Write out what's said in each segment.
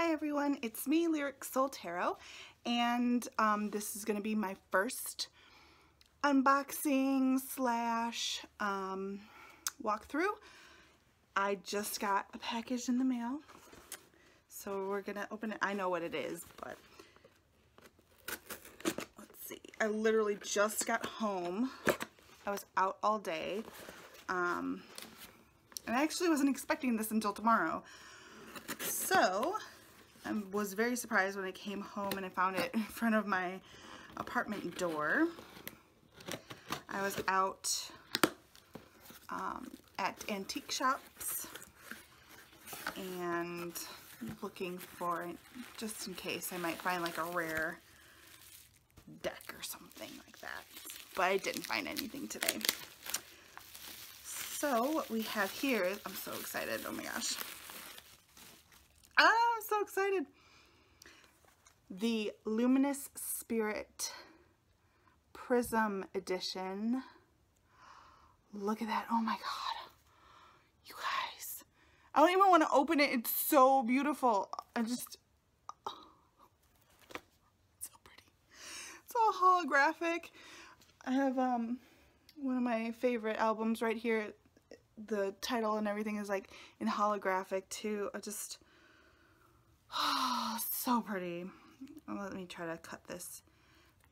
Hi everyone, it's me, Lyric Soul Tarot, and this is going to be my first unboxing slash walkthrough. I just got a package in the mail, so we're going to open it. I know what it is, but let's see. I literally just got home. I was out all day, and I actually wasn't expecting this until tomorrow. So I was very surprised when I came home and I found it in front of my apartment door. I was out at antique shops and looking for, just in case, I might find like a rare deck or something like that. But I didn't find anything today. So what we have here is, I'm so excited, oh my gosh. I'm so excited. The Luminous Spirit Prism Edition. Look at that. Oh my god. You guys. I don't even want to open it. It's so beautiful. It's so pretty. It's all holographic. I have one of my favorite albums right here. The title and everything is like in holographic too. Oh, so pretty. Let me try to cut this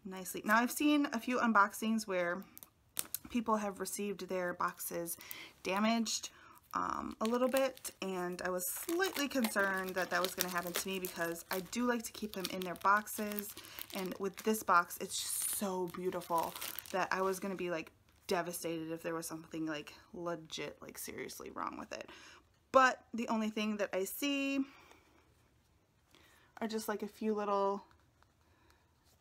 nicely. Now I've seen a few unboxings where people have received their boxes damaged a little bit, and I was slightly concerned that that was going to happen to me because I do like to keep them in their boxes, and with this box it's just so beautiful that I was going to be like devastated if there was something like legit, like seriously wrong with it. But the only thing that I see are just like a few little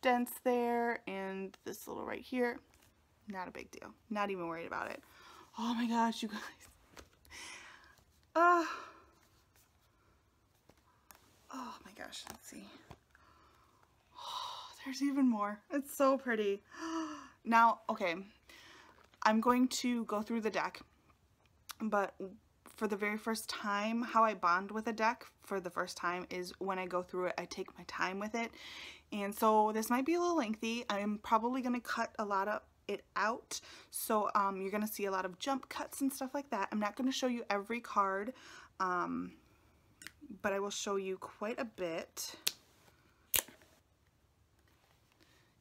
dents there and this little right here. Not a big deal. Not even worried about it. Oh my gosh, you guys. Oh my gosh, let's see. Oh, there's even more. It's so pretty. Now, okay, I'm going to go through the deck, but for the very first time, how I bond with a deck for the first time is when I go through it, I take my time with it. And so this might be a little lengthy. I'm probably going to cut a lot of it out. So you're going to see a lot of jump cuts and stuff like that. I'm not going to show you every card, but I will show you quite a bit.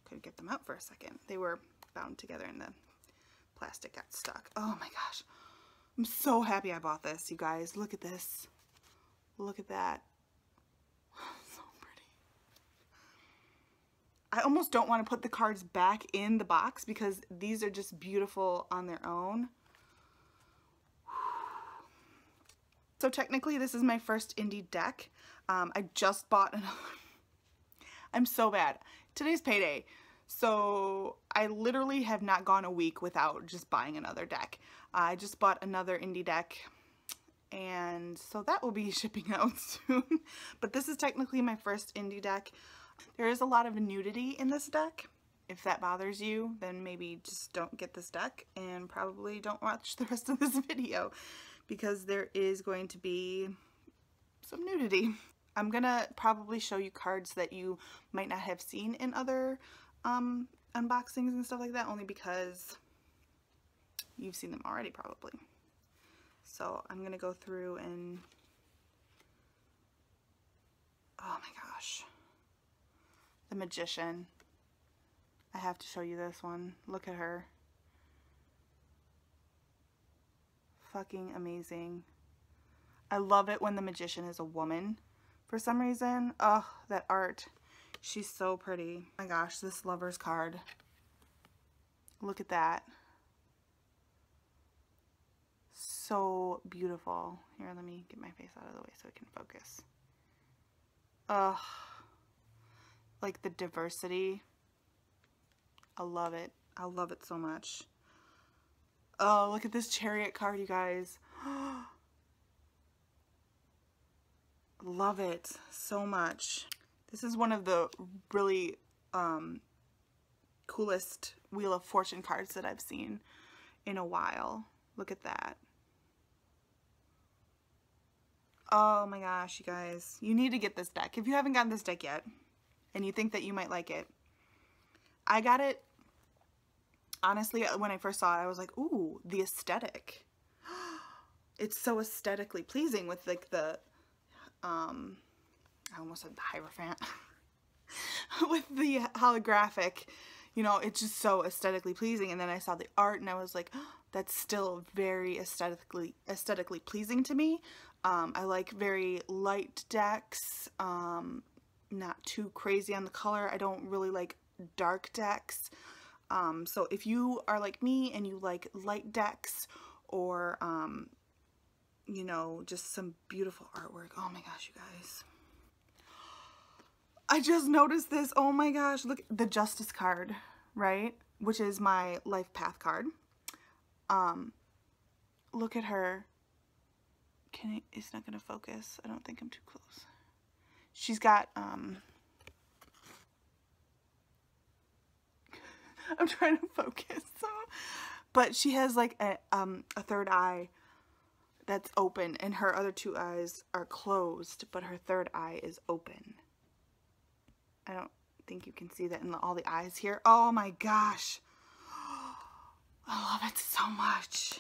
Could get them out for a second. They were bound together and the plastic got stuck. Oh my gosh. I'm so happy I bought this, you guys. Look at this. Look at that. So pretty. I almost don't want to put the cards back in the box because these are just beautiful on their own. So technically this is my first indie deck. I just bought another. I'm so bad. Today's payday. So I literally have not gone a week without just buying another deck. I just bought another indie deck, and so that will be shipping out soon. But this is technically my first indie deck. There is a lot of nudity in this deck. If that bothers you, then maybe just don't get this deck and probably don't watch the rest of this video because there is going to be some nudity. I'm gonna probably show you cards that you might not have seen in other unboxings and stuff like that, only because you've seen them already probably. So I'm gonna go through and, oh my gosh, the Magician. I have to show you this one. Look at her. Fucking amazing. I love it when the Magician is a woman for some reason. Oh, that art. She's so pretty. Oh my gosh, this Lover's card. Look at that. So beautiful. Here, let me get my face out of the way so it can focus. Ugh. Like the diversity. I love it. I love it so much. Oh, look at this Chariot card, you guys. Love it so much. This is one of the really coolest Wheel of Fortune cards that I've seen in a while. Look at that. Oh my gosh, you guys. You need to get this deck. If you haven't gotten this deck yet and you think that you might like it, I got it, honestly, when I first saw it, I was like, ooh, the aesthetic. It's so aesthetically pleasing with like the, I almost said the Hierophant. With the holographic, you know, it's just so aesthetically pleasing. And then I saw the art and I was like, oh, that's still very aesthetically pleasing to me. I like very light decks, not too crazy on the color. I don't really like dark decks. So if you are like me and you like light decks or, you know, just some beautiful artwork. Oh my gosh, you guys. I just noticed this. Oh my gosh, look, the Justice card, right? Which is my life path card. Look at her. It's not gonna focus. I don't think I'm too close. She's got, I'm trying to focus. But she has like a third eye that's open and her other two eyes are closed, but her third eye is open. I don't think you can see that in all the eyes here. Oh my gosh. I love it so much.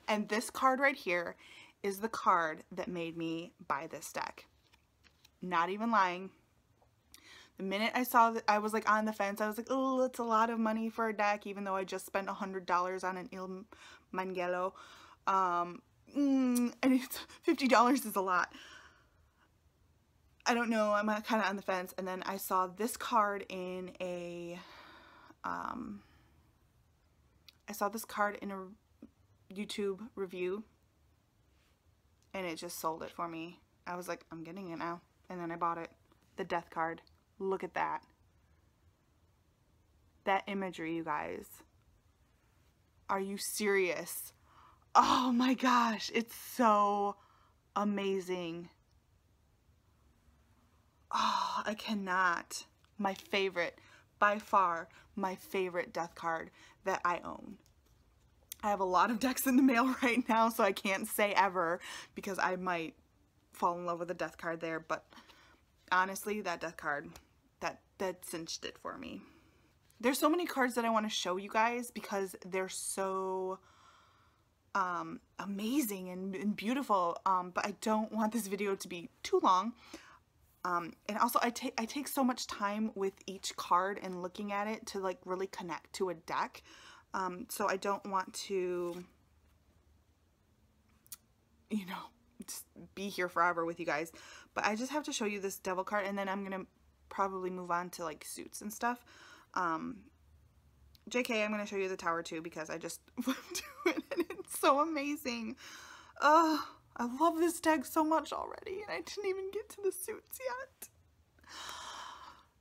And this card right here is the card that made me buy this deck. Not even lying. The minute I saw that, I was like on the fence. I was like, oh, it's a lot of money for a deck, even though I just spent $100 on an Il Mangelo. And it's $50 is a lot. I don't know, I'm kind of on the fence. And then I saw this card in a, I saw this card in a YouTube review and it just sold it for me. I was like, I'm getting it now. And then I bought it. The Death card. Look at that. That imagery, you guys. Are you serious? Oh my gosh, it's so amazing. Oh, I cannot. My favorite, by far, my favorite Death card that I own. I have a lot of decks in the mail right now, so I can't say ever because I might fall in love with a Death card there, but honestly, that Death card, that cinched it for me. There's so many cards that I want to show you guys because they're so amazing and beautiful, but I don't want this video to be too long. And also I take so much time with each card and looking at it to like really connect to a deck. So I don't want to, you know, just be here forever with you guys. But I just have to show you this Devil card and then I'm going to probably move on to like suits and stuff. JK, I'm going to show you the Tower too because I just flipped to it and it's so amazing. Oh, I love this deck so much already and I didn't even get to the suits yet.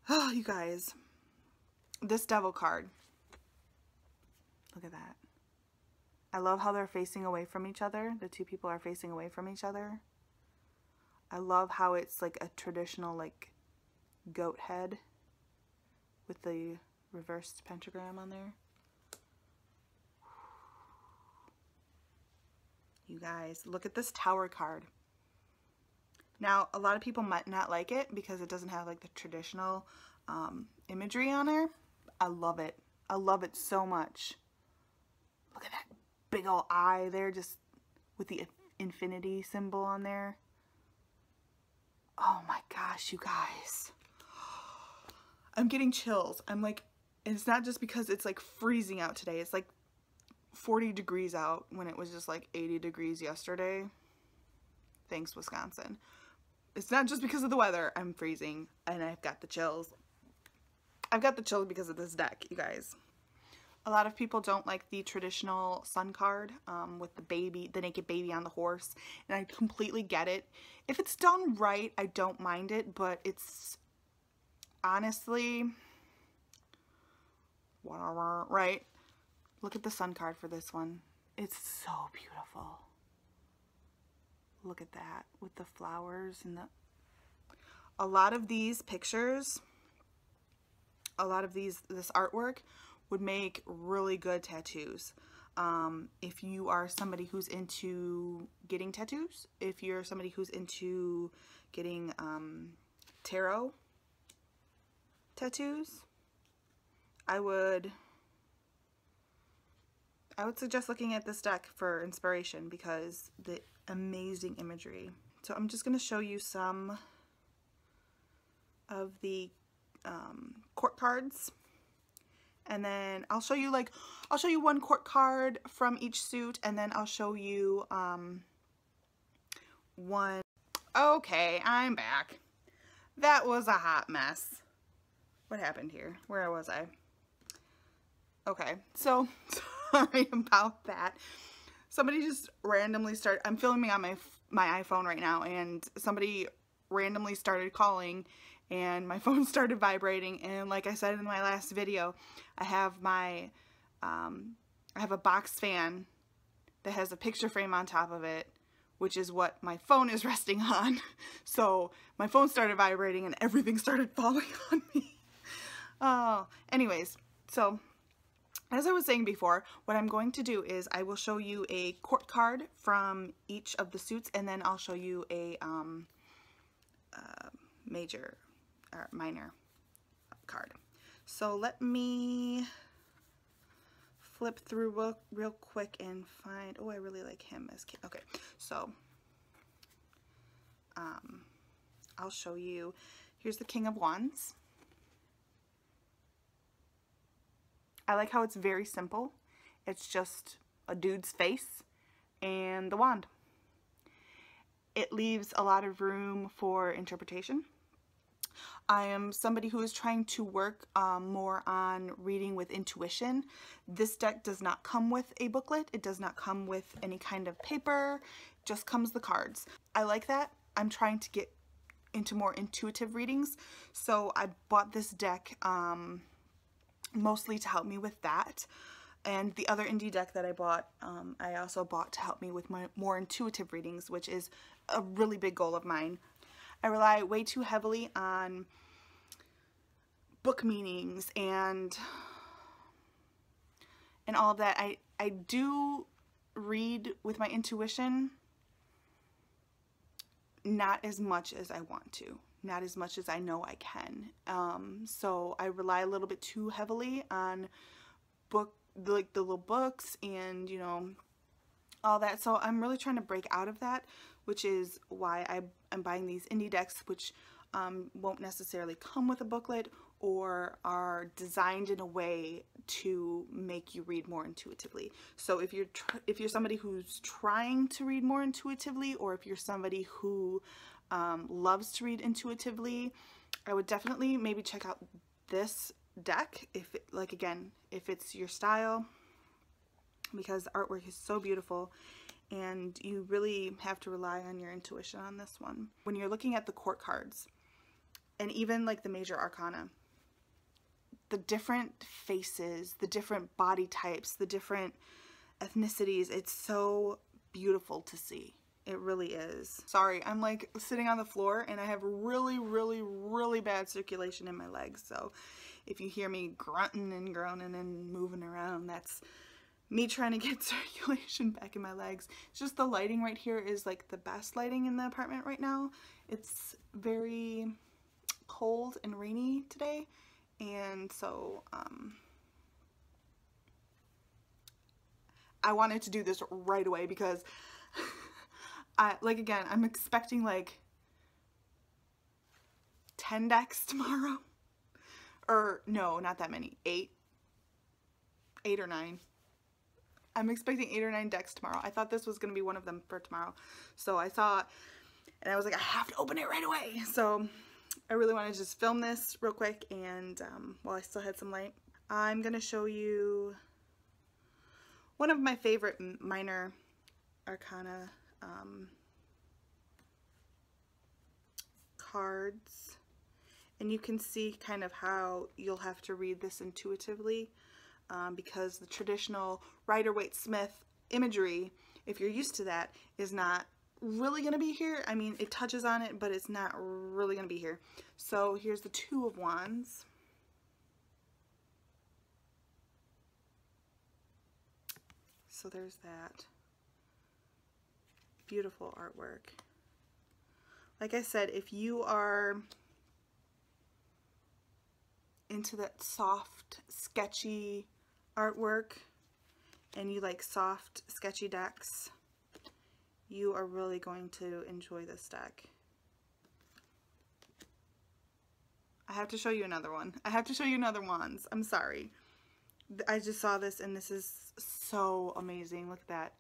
Oh, you guys. This Devil card. Look at that. I love how they're facing away from each other. The two people are facing away from each other. I love how it's like a traditional like goat head with the reversed pentagram on there. You guys, look at this Tower card. Now, a lot of people might not like it because it doesn't have like the traditional imagery on there. I love it. I love it so much. Look at that big old eye there, just with the infinity symbol on there. Oh my gosh, you guys. I'm getting chills. I'm like, and it's not just because it's like freezing out today. It's like 40 degrees out when it was just like 80 degrees yesterday. Thanks, Wisconsin. It's not just because of the weather. I'm freezing and I've got the chills. I've got the chills because of this deck, you guys. A lot of people don't like the traditional sun card with the naked baby on the horse, and I completely get it. If it's done right, I don't mind it, but it's honestly whatever, right? Look at the sun card for this one. It's so beautiful. Look at that with the flowers and a lot of these pictures, a lot of this artwork would make really good tattoos. If you are somebody who's into getting tattoos, if you're somebody who's into getting tarot tattoos, I would suggest looking at this deck for inspiration because the amazing imagery. So I'm just going to show you some of the court cards, and then I'll show you one court card from each suit, and then I'll show you one. Okay, I'm back. That was a hot mess. What happened here? Where was I? Okay, so sorry about that. Somebody just randomly started, I'm filming on my iPhone right now, and somebody randomly started calling and my phone started vibrating, and like I said in my last video, I have my I have a box fan that has a picture frame on top of it, which is what my phone is resting on. So my phone started vibrating and everything started falling on me. Oh, anyways, so as I was saying before, what I'm going to do is I will show you a court card from each of the suits, and then I'll show you a major or minor card. So let me flip through real quick and find, oh, I really like him as King. Okay, so I'll show you, here's the King of Wands. I like how it's very simple. It's just a dude's face and the wand. It leaves a lot of room for interpretation. I am somebody who is trying to work more on reading with intuition. This deck does not come with a booklet. It does not come with any kind of paper. It just comes the cards. I like that. I'm trying to get into more intuitive readings. So I bought this deck mostly to help me with that. And the other indie deck that I bought, I also bought to help me with my more intuitive readings, which is a really big goal of mine. I rely way too heavily on book meanings and all of that. I do read with my intuition, not as much as I want to, not as much as I know I can. So I rely a little bit too heavily on the little books and, you know, all that. So I'm really trying to break out of that, which is why I'm buying these indie decks, which won't necessarily come with a booklet or are designed in a way to make you read more intuitively. So if you're somebody who's trying to read more intuitively, or if you're somebody who loves to read intuitively, I would definitely maybe check out this deck if it's your style, because the artwork is so beautiful and you really have to rely on your intuition on this one. When you're looking at the court cards and even like the major arcana, the different faces, the different body types, the different ethnicities, it's so beautiful to see. It really is. Sorry, I'm like sitting on the floor and I have really, really, really bad circulation in my legs. So if you hear me grunting and groaning and moving around, that's me trying to get circulation back in my legs. It's just the lighting right here is like the best lighting in the apartment right now. It's very cold and rainy today, and so I wanted to do this right away because I'm expecting like 10 decks tomorrow. Or no, not that many. 8 or 9. I'm expecting 8 or 9 decks tomorrow. I thought this was going to be one of them for tomorrow. So I saw it and I was like, I have to open it right away. So I really want to just film this real quick, and while I still had some light, I'm going to show you one of my favorite minor arcana cards. And you can see kind of how you'll have to read this intuitively, because the traditional Rider-Waite-Smith imagery, if you're used to that, is not really going to be here. I mean, it touches on it, but it's not really going to be here. So here's the Two of Wands. So there's that. Beautiful artwork. Like I said, if you are into that soft, sketchy artwork and you like soft, sketchy decks, you are really going to enjoy this deck. I have to show you another one. I have to show you another wands. I'm sorry. I just saw this and this is so amazing. Look at that.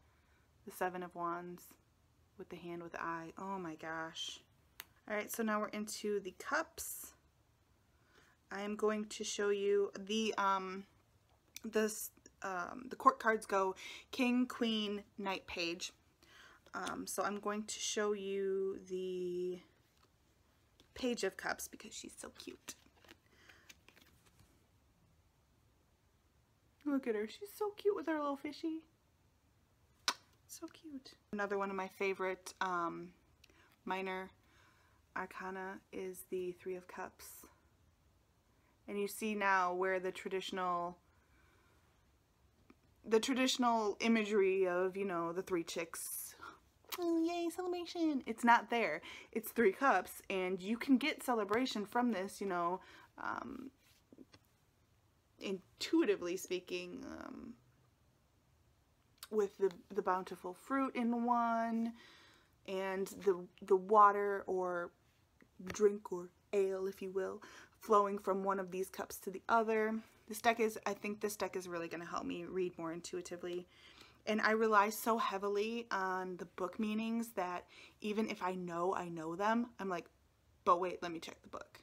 The 7 of Wands with the hand with the eye. Oh my gosh. Alright, so now we're into the cups. I am going to show you the court cards go King, Queen, Knight, Page. So I'm going to show you the Page of Cups because she's so cute. Look at her. She's so cute with her little fishy. So cute. Another one of my favorite minor arcana is the 3 of Cups. And you see now where the traditional imagery of, you know, the 3 chicks, oh yay, celebration, it's not there. It's 3 cups, and you can get celebration from this, you know, intuitively speaking, with the bountiful fruit in one, and the water or drink or ale, if you will, flowing from one of these cups to the other. This deck is, I think this deck is really going to help me read more intuitively. And I rely so heavily on the book meanings that even if I know them, I'm like, but wait, let me check the book.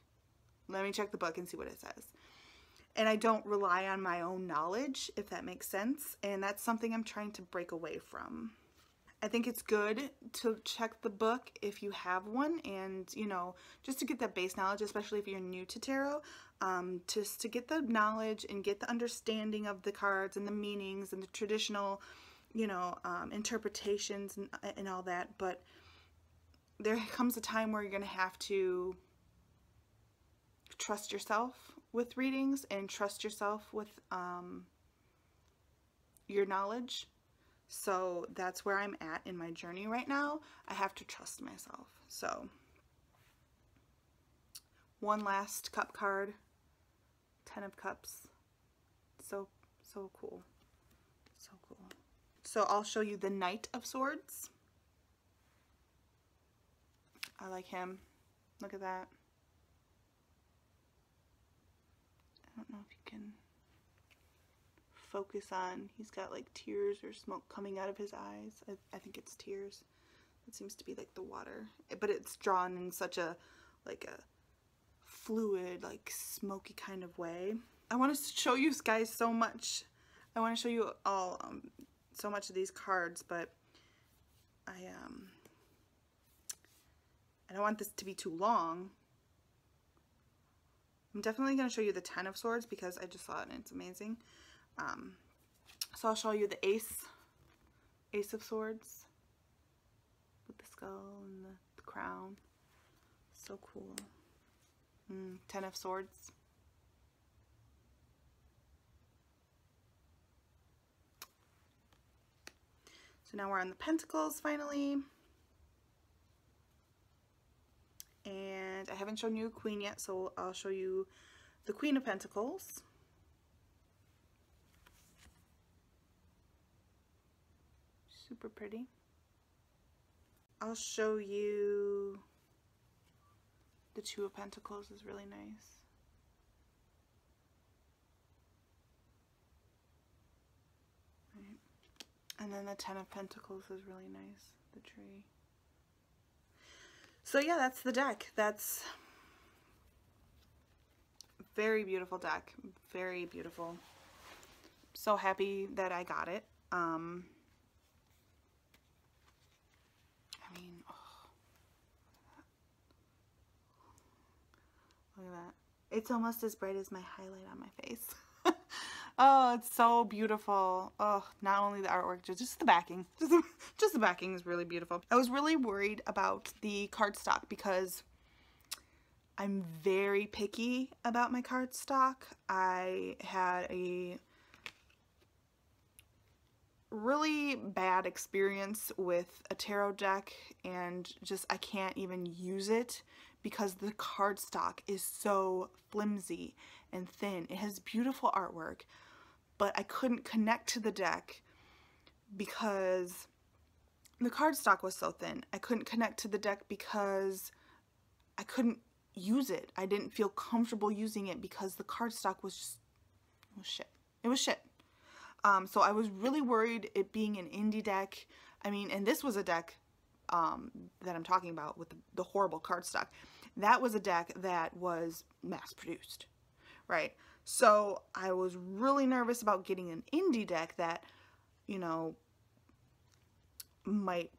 Let me check the book and see what it says. And I don't rely on my own knowledge, if that makes sense. And that's something I'm trying to break away from. I think it's good to check the book if you have one, and, you know, just to get that base knowledge, especially if you're new to tarot, just to get the knowledge and get the understanding of the cards and the meanings and the traditional, you know, interpretations and all that. But there comes a time where you're going to have to trust yourself with readings and trust yourself with your knowledge. So that's where I'm at in my journey right now. I have to trust myself. So one last cup card, 10 of Cups. So cool. So cool. So I'll show you the Knight of Swords. I like him. Look at that. I don't know if you can focus on, he's got like tears or smoke coming out of his eyes. I think it's tears. It seems to be like the water, but it's drawn in such a like a fluid, like smoky kind of way. I want to show you guys so much. I want to show you all so much of these cards, but I don't want this to be too long. I'm definitely going to show you the 10 of Swords because I just saw it and it's amazing. So I'll show you the Ace of Swords with the skull and the crown. So cool. 10 of Swords. So now we're on the Pentacles finally. And I haven't shown you a Queen yet, so I'll show you the Queen of Pentacles. Super pretty. I'll show you the Two of Pentacles is really nice. Right. And then the 10 of Pentacles is really nice, the tree. So yeah, that's the deck. That's a very beautiful deck. Very beautiful. So happy that I got it. I mean, oh, look at that. It's almost as bright as my highlight on my face. Oh, it's so beautiful. Oh, not only the artwork, just the backing. Just the backing is really beautiful. I was really worried about the cardstock because I'm very picky about my cardstock. I had a really bad experience with a tarot deck, and just I can't even use it because the cardstock is so flimsy and thin. It has beautiful artwork, but I couldn't connect to the deck because the cardstock was so thin. I couldn't connect to the deck because I couldn't use it. I didn't feel comfortable using it because the cardstock was just, it was shit. It was shit. So I was really worried it being an indie deck. I mean, and this was a deck that I'm talking about with the horrible cardstock. That was a deck that was mass produced, right? So I was really nervous about getting an indie deck that, you know, might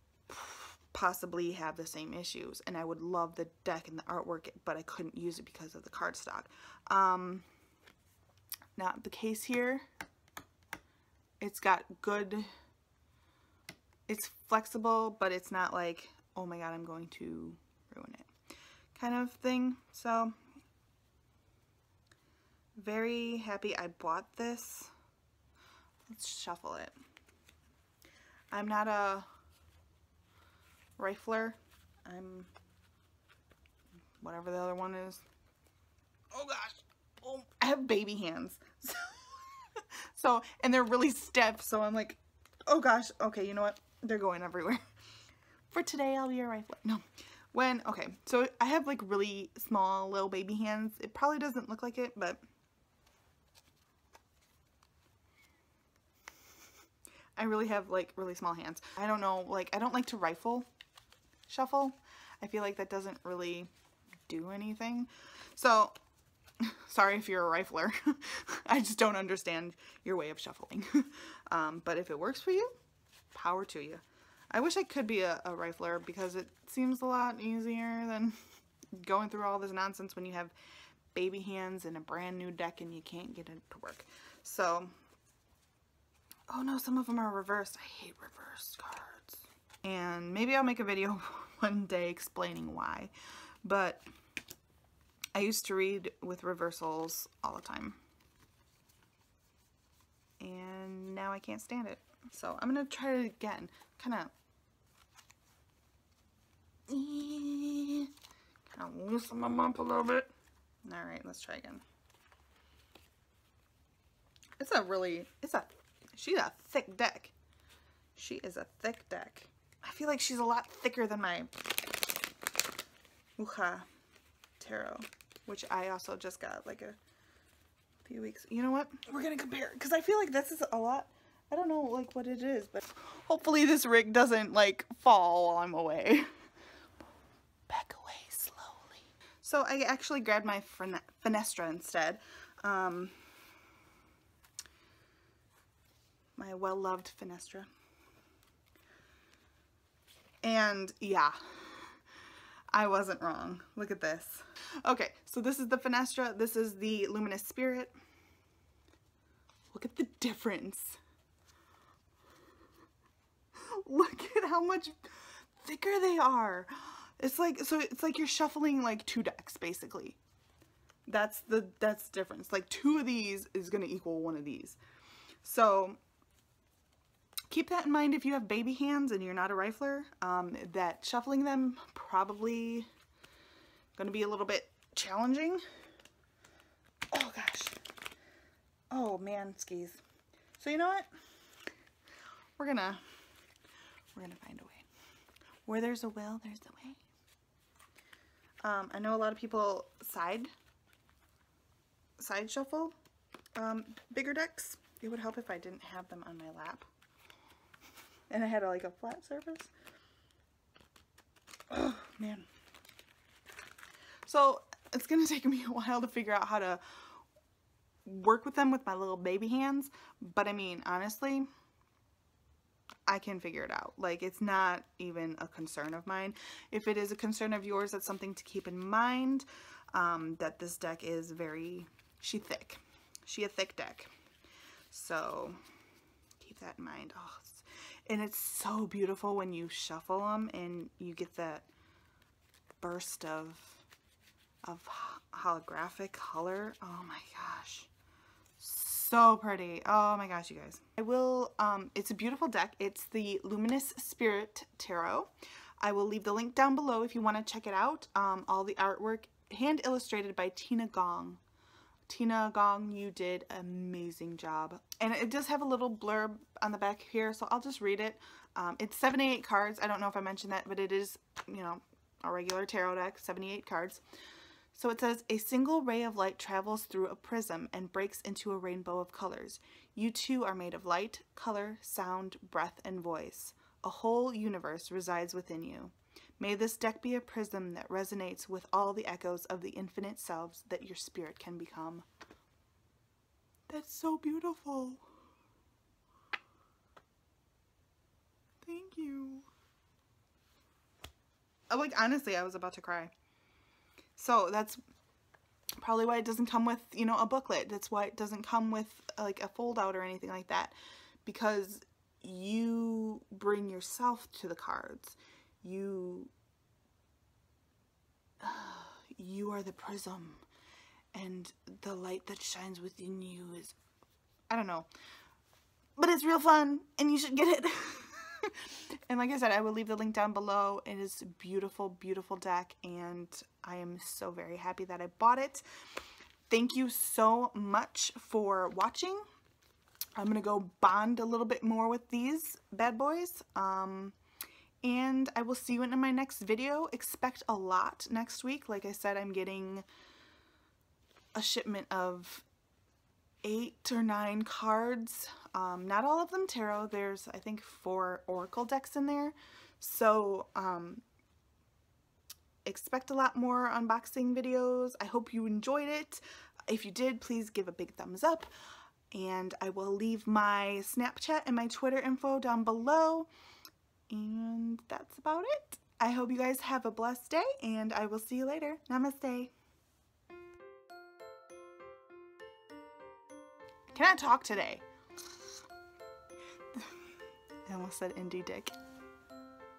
possibly have the same issues, and I would love the deck and the artwork, but I couldn't use it because of the cardstock. Not the case here. It's got good, it's flexible, but it's not like, oh my god, I'm going to ruin it kind of thing. So very happy I bought this. Let's shuffle it. I'm not a rifler. I'm whatever the other one is. Oh gosh. Oh, I have baby hands. So, and they're really stiff, so I'm like, oh gosh, okay, you know what? They're going everywhere. For today, I'll be a rifler. No. Okay, so I have like really small little baby hands. It probably doesn't look like it, but I really have like really small hands. I don't know, like I don't like to rifle shuffle. I feel like that doesn't really do anything. So sorry if you're a rifler. I just don't understand your way of shuffling. But if it works for you, power to you. I wish I could be a rifler because it seems a lot easier than going through all this nonsense when you have baby hands and a brand new deck and you can't get it to work. So, oh no, some of them are reversed. I hate reversed cards. And maybe I'll make a video one day explaining why. But I used to read with reversals all the time. And now I can't stand it. So I'm going to try it again. Kind of loosen them up a little bit. Alright, let's try again. She's a thick deck. She is a thick deck. I feel like she's a lot thicker than my Tarot, which I also just got like a few weeks. You know what? We're gonna compare because I feel like this is a lot. I don't know like what it is, but hopefully this rig doesn't like fall while I'm away. Back away slowly. So I actually grabbed my Fenestra instead. My well-loved Fenestra. And yeah, I wasn't wrong. Look at this. Okay, so this is the Fenestra. This is the Luminous Spirit. Look at the difference. Look at how much thicker they are. It's like, so it's like you're shuffling like two decks basically. That's the difference. Like two of these is gonna equal one of these. So keep that in mind if you have baby hands and you're not a rifler, that shuffling them probably going to be a little bit challenging. Oh gosh. Oh man, skis. So you know what? We're gonna find a way. Where there's a will, there's a way. I know a lot of people side shuffle bigger decks. It would help if I didn't have them on my lap. And I had like a flat surface. Oh man. So it's gonna take me a while to figure out how to work with them with my little baby hands. But I mean, honestly, I can figure it out. Like, it's not even a concern of mine. If it is a concern of yours, that's something to keep in mind. That this deck is she thick. She a thick deck. So keep that in mind. Oh, and it's so beautiful when you shuffle them and you get that burst of holographic color. Oh my gosh. so pretty. Oh my gosh, you guys. I will, it's a beautiful deck. It's the Luminous Spirit Tarot. I will leave the link down below if you want to check it out. All the artwork, hand illustrated by Tina Gong. Tina Gong, you did an amazing job. And it does have a little blurb on the back here, so I'll just read it. It's 78 cards. I don't know if I mentioned that, but it is, you know, a regular tarot deck, 78 cards. So it says, a single ray of light travels through a prism and breaks into a rainbow of colors. You too are made of light, color, sound, breath, and voice. A whole universe resides within you. May this deck be a prism that resonates with all the echoes of the infinite selves that your spirit can become. That's so beautiful. Thank you. Like, honestly, I was about to cry. So that's probably why it doesn't come with, you know, a booklet. That's why it doesn't come with like a fold out or anything like that, because you bring yourself to the cards. You are the prism, and the light that shines within you is, I don't know, but it's real fun and you should get it. And like I said, I will leave the link down below. It is a beautiful, beautiful deck, and I am so very happy that I bought it. Thank you so much for watching. I'm going to go bond a little bit more with these bad boys. And I will see you in my next video. Expect a lot next week. Like I said, I'm getting a shipment of 8 or 9 cards. Not all of them tarot. There's, I think, 4 oracle decks in there. So expect a lot more unboxing videos. I hope you enjoyed it. If you did, please give a big thumbs up. And I will leave my Snapchat and my Twitter info down below. And that's about it. I hope you guys have a blessed day, and I will see you later. Namaste. I cannot talk today. I almost said indie dick.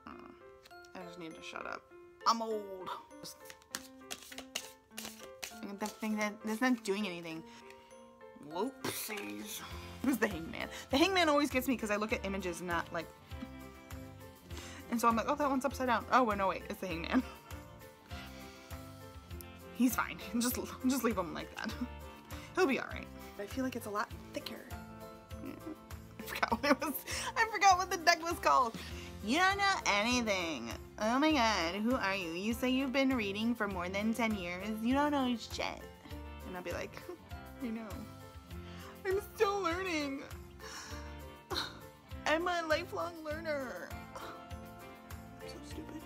I just need to shut up. I'm old. The thing that's not doing anything. Whoopsies. Who's the hangman? The hangman always gets me because I look at images and not like. And so I'm like, oh, that one's upside down. Oh, no, wait, it's the hangman. He's fine. Just leave him like that. He'll be all right. I feel like it's a lot thicker. I forgot what it was. I forgot what the deck was called. You don't know anything. Oh my god, who are you? You say you've been reading for more than 10 years. You don't know shit. And I'll be like, I know. I'm still learning. I'm a lifelong learner. I'm so stupid.